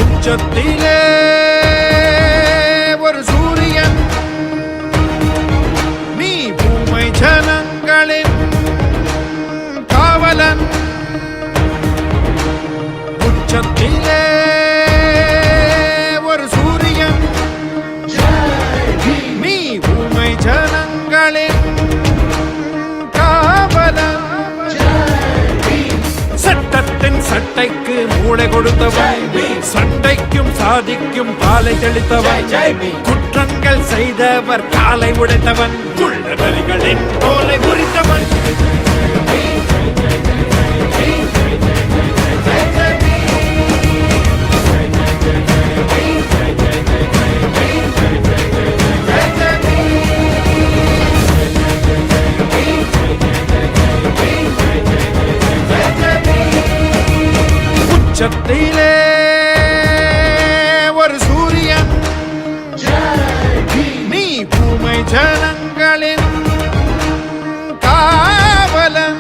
உச்சத்திலே ஒரு சூரியன், நீ பூமை ஜனங்களின் காவலன். உச்சத்திலே ஒரு சூரியன், நீ பூமை ஜனங்களின் காவலன். சட்டத்தின் சட்டைக்கு மூளை கொடுத்தவன், சண்டைக்கும் சாதிக்கும் பாலை தெளித்தவன், குற்றங்கள் செய்தவர் காலை உடைத்தவன், குள்ளவரிகளின் தோலை உரித்தவன். உச்சத்திலே ஒரு சூரியன், நீ பூமை ஜனங்களின் காவலன்.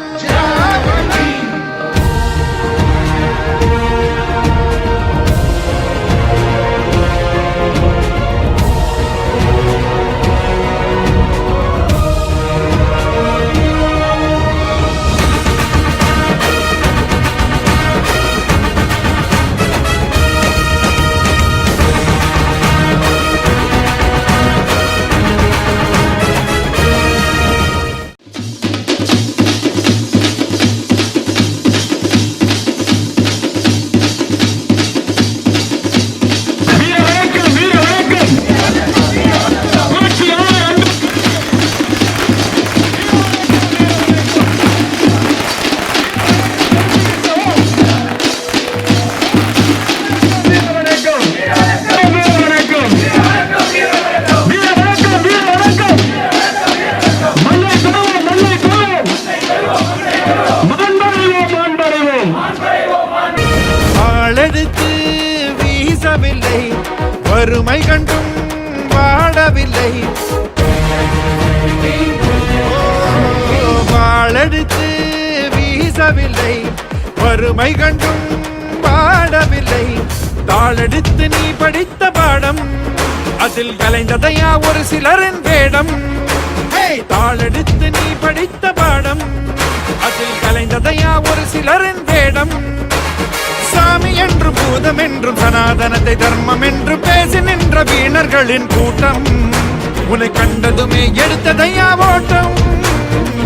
வறுமை கண்டும் வாழவில்லை, வாழெடுத்து வீசவில்லை. வறுமை கண்டும் வாழவில்லை. தாளெடுத்து நீ படித்த பாடம், அதில் கலைந்ததையா ஒரு சிலரின் வேடம். தாளெடுத்து நீ படித்த பாடம், அதில் கலைந்ததையா ஒரு சிலரின் வேடம். சாமி என்றும் பூதம் என்றும் சனாதனத்தை தர்மம் என்று பேசி நின்ற வீணர்களின் கூட்டம். உன்னை கண்டதுமே எடுத்ததையா ஓட்டம்,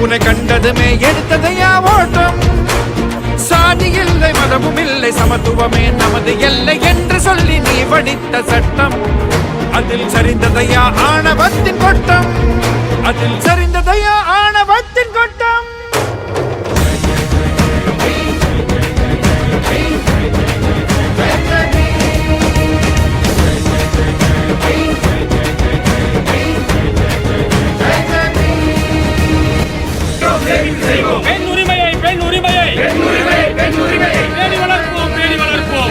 உன்னை கண்டதுமே எடுத்ததையா ஓட்டம். சாதி இல்லை மதமும் இல்லை சமத்துவமே நமது எல்லை என்று சொல்லி நீ படித்த சட்டம், அதில் சரிந்ததையா ஆணவத்தின் கொட்டம், அதில் சரிந்ததையா ஆணவத்தின் கொட்டம். பெண் உரிமையை பெண் உரிமையை பேணி வளர்ப்போம் பேணி வளர்ப்போம்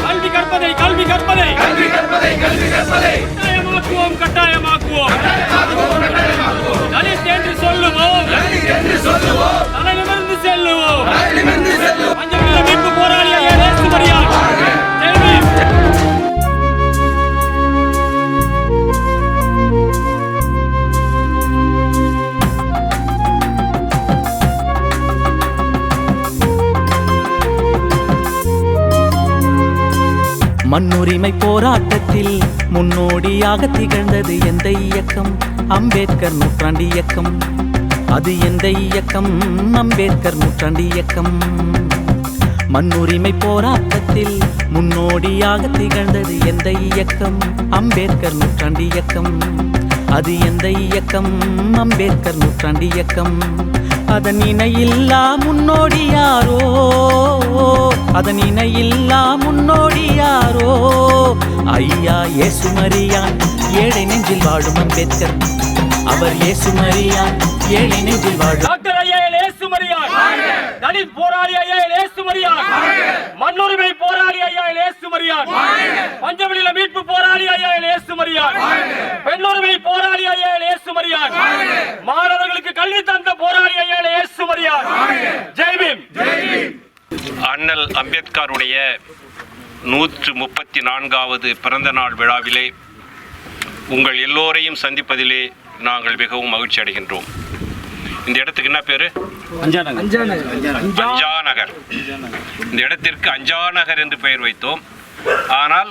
கல்வி கற்பதை கல்வி கற்பதை கட்டாயமாக்குவோம் கட்டாயமாக்குவோம். தலித் என்று சொல்லுவோம், தலைநிமிர்ந்து செல்லுவோம். பஞ்சமில்ல மீட்பு போராளியை நேசுமரியா கேள்வி. மண்ணுரிமை போராட்டத்தில் முன்னோடியாக திகழ்ந்தது எந்த இயக்கம்? அம்பேத்கர் நூற்றாண்டு இயக்கம். அது எந்த இயக்கம்? அம்பேத்கர் நூற்றாண்டு இயக்கம். மண்ணுரிமை போராட்டத்தில் முன்னோடியாக திகழ்ந்தது எந்த இயக்கம்? அம்பேத்கர் நூற்றாண்டு இயக்கம். அது எந்த இயக்கம்? அம்பேத்கர் நூற்றாண்டு இயக்கம். அதன் இணையில்லா முன்னோடி யாரோ, அதன் இணையில்லா முன்னோடி யாரோ? ஐயா இயேசுமரியான், ஏழை நெஞ்சில் வாழும் அம்பேத்கர். அவர் இயேசுமரியான், ஏழை நெஞ்சில் வாழும் டாக்டர் ஐயா இயேசுமரியான், தலித் போராளி ஐயா இயேசுமரியான், மண்ணுரிமை போராளி ஐயா இயேசுமரியான், பஞ்சவெளியில மீட்பு போராளி ஐயா இயேசுமரியான், பெண்ணுரிமை போராளி ஐயா இயேசுமரியான், மாணவர்களுக்கு கல்வி தந்த போராளி ஐயா இயேசுமரியான். ஜெய் பீம். அண்ணல் அம்பேத்கருடைய 134வது பிறந்த நாள் விழாவிலே உங்கள் எல்லோரையும் சந்திப்பதிலே நாங்கள் மிகவும் மகிழ்ச்சி அடைகின்றோம். இந்த இடத்துக்கு என்ன பேரு? அஞ்சாநகர். இந்த இடத்திற்கு அஞ்சாநகர் என்று பெயர் வைத்தோம். ஆனால்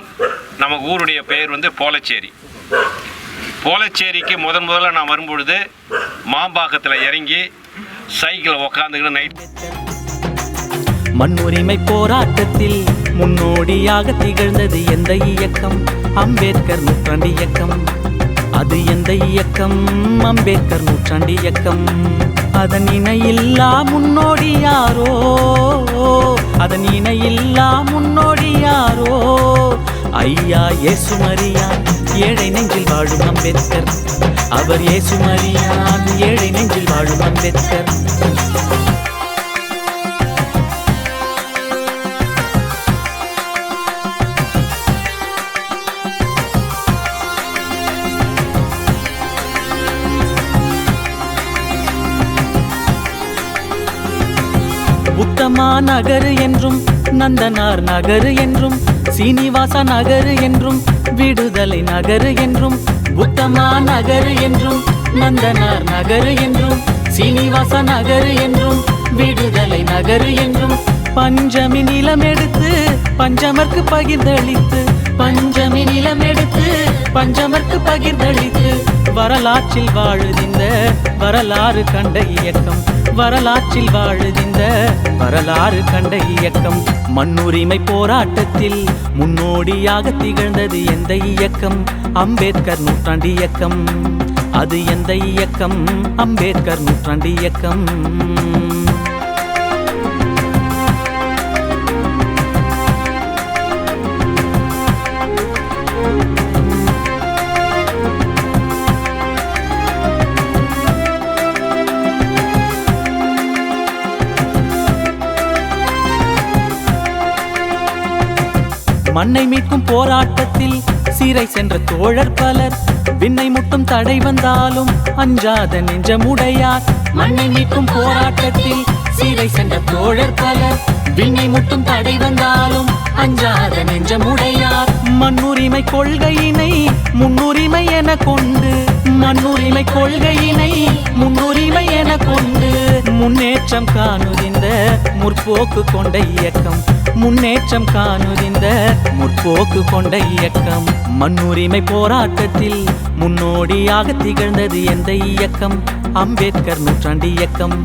நம்ம ஊருடைய பெயர் போலச்சேரி. போலச்சேரிக்கு முதல்ல நான் வரும்பொழுது மாம்பாக்கத்தில் இறங்கி சைக்கிள் உக்காந்துக்கிட்டு நைட். மண்ணுரிமை போராட்டத்தில் முன்னோடியாக திகழ்ந்தது எந்த இயக்கம்? அம்பேத்கர் நூற்றாண்டு இயக்கம். அது எந்த இயக்கம்? அம்பேத்கர் நூற்றாண்டு இயக்கம். அதன் இணையில்லா முன்னோடி யாரோ, அதன் இணையில்லா முன்னோடி யாரோ? ஐயா இயேசுமரியான், ஏழை நெஞ்சில் வாழும் அம்பேத்கர். அவர் இயேசுமரியான், ஏழை நெஞ்சில் வாழும் அம்பேத்கர். புத்தமா நகர் என்றும், நந்தனார் நகர் என்றும், சீனிவாச நகர் என்றும், விடுதலை நகர் என்றும், புத்தமா நகர் என்றும், நந்தனார் நகர் என்றும், சீனிவாச நகர் என்றும், விடுதலை நகர் என்றும், பஞ்சமி நிலம் எடுத்து பஞ்சமர்க்கு பகிர்ந்தளித்து, பஞ்சமி நிலம் எடுத்து பஞ்சமர்க்கு பகிர்ந்தளித்து, வரலாற்றில் வாழுதிந்த வரலாறு கண்ட இயக்கம். வரலாற்றில் வாழுதிந்த வரலாறு கண்ட இயக்கம். மண்ணுரிமை போராட்டத்தில் முன்னோடியாக திகழ்ந்தது எந்த இயக்கம்? அம்பேத்கர் நூற்றாண்டு இயக்கம். அது எந்த இயக்கம்? அம்பேத்கர் நூற்றாண்டு இயக்கம். மண்ணை மீட்கும் போராட்டத்தில் சிறை சென்ற தோழர் பலர், விண்ணை முட்டும் தடை வந்தாலும் அஞ்சாத நெஞ்சமுடையார். மண்ணை மீட்கும் போராட்டத்தில் சிறை சென்ற தோழர் பலர், விண்ணை முட்டும் தடை வந்தாலும் அஞ்சாத நெஞ்சமுடையார். மண்ணுரிமை கொள்கையினை முன்னுரிமை என கொண்டு, மண்ணுரிமை கொள்கையினை முன்னுரிமை என கொண்டு, முன்னேற்றம் காணுதிந்த முற்போக்கு கொண்ட இயக்கம். முன்னேற்றம் காணுதிந்த முற்போக்கு கொண்ட இயக்கம். மண்ணுரிமை போராட்டத்தில் முன்னோடியாக திகழ்ந்தது எந்த இயக்கம்? அம்பேத்கர் நூற்றாண்டு இயக்கம்.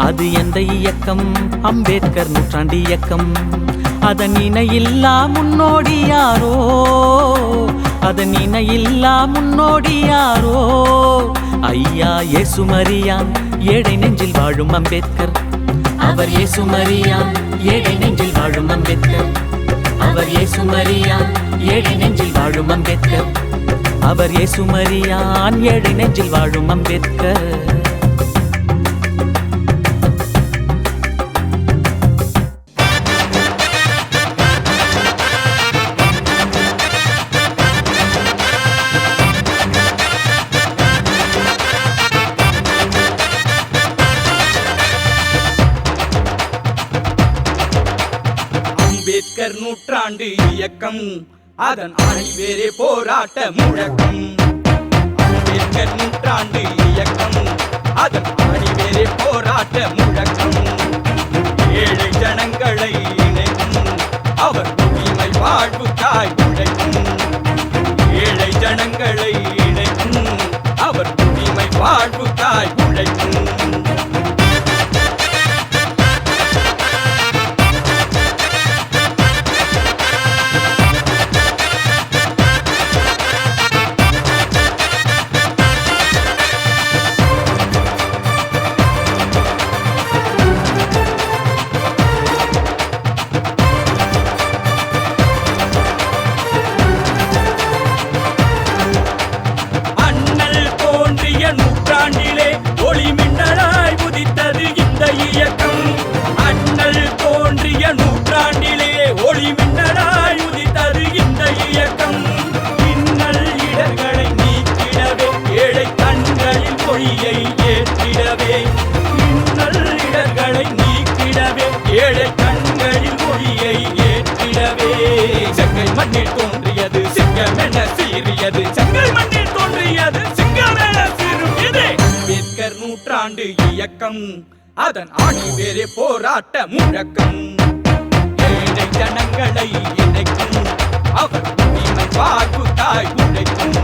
அது எந்த இயக்கம்? அம்பேத்கர் நூற்றாண்டு இயக்கம். அதன் இணையில்லா முன்னோடி யாரோ, அதன் இணையில்லா முன்னோடி யாரோ? ஐயா இயேசுமரியான், ஏழை நெஞ்சில் வாழும் அம்பேத்கர். அவர் இயேசுமரியான், ஏழை நெஞ்சில் வாழும் அம்பேத்கர். அவர் இயேசுமரியான், ஏழை நெஞ்சில் வாழும் அம்பேத்கர். அவர் இயேசுமரியான், ஏழை நெஞ்சில் வாழும் அம்பேத்கர். அம்பேத்கர் நூற்றாண்டு இயக்கம், அதன் அனைவரே போராட்ட முழக்கம். அம்பேத்கர் நூற்றாண்டு இயக்கம், அதன் அனைவரே போராட்ட முழக்கம். ஏழை ஜனங்களை இணைக்கும், அவர் உரிமை வாழ்வுக்காய் உழைக்கும். ஏழை ஜனங்களை இணைக்கும், அவர் உரிமை வாழ்வுக்காய் உழைக்கும். அதன் அணிவேரே போராட்ட முழக்கம் ஏழை ஜனங்களை இணைக்கும் அவர் உரிமை பார்ப்பு தாய் உழைக்கும்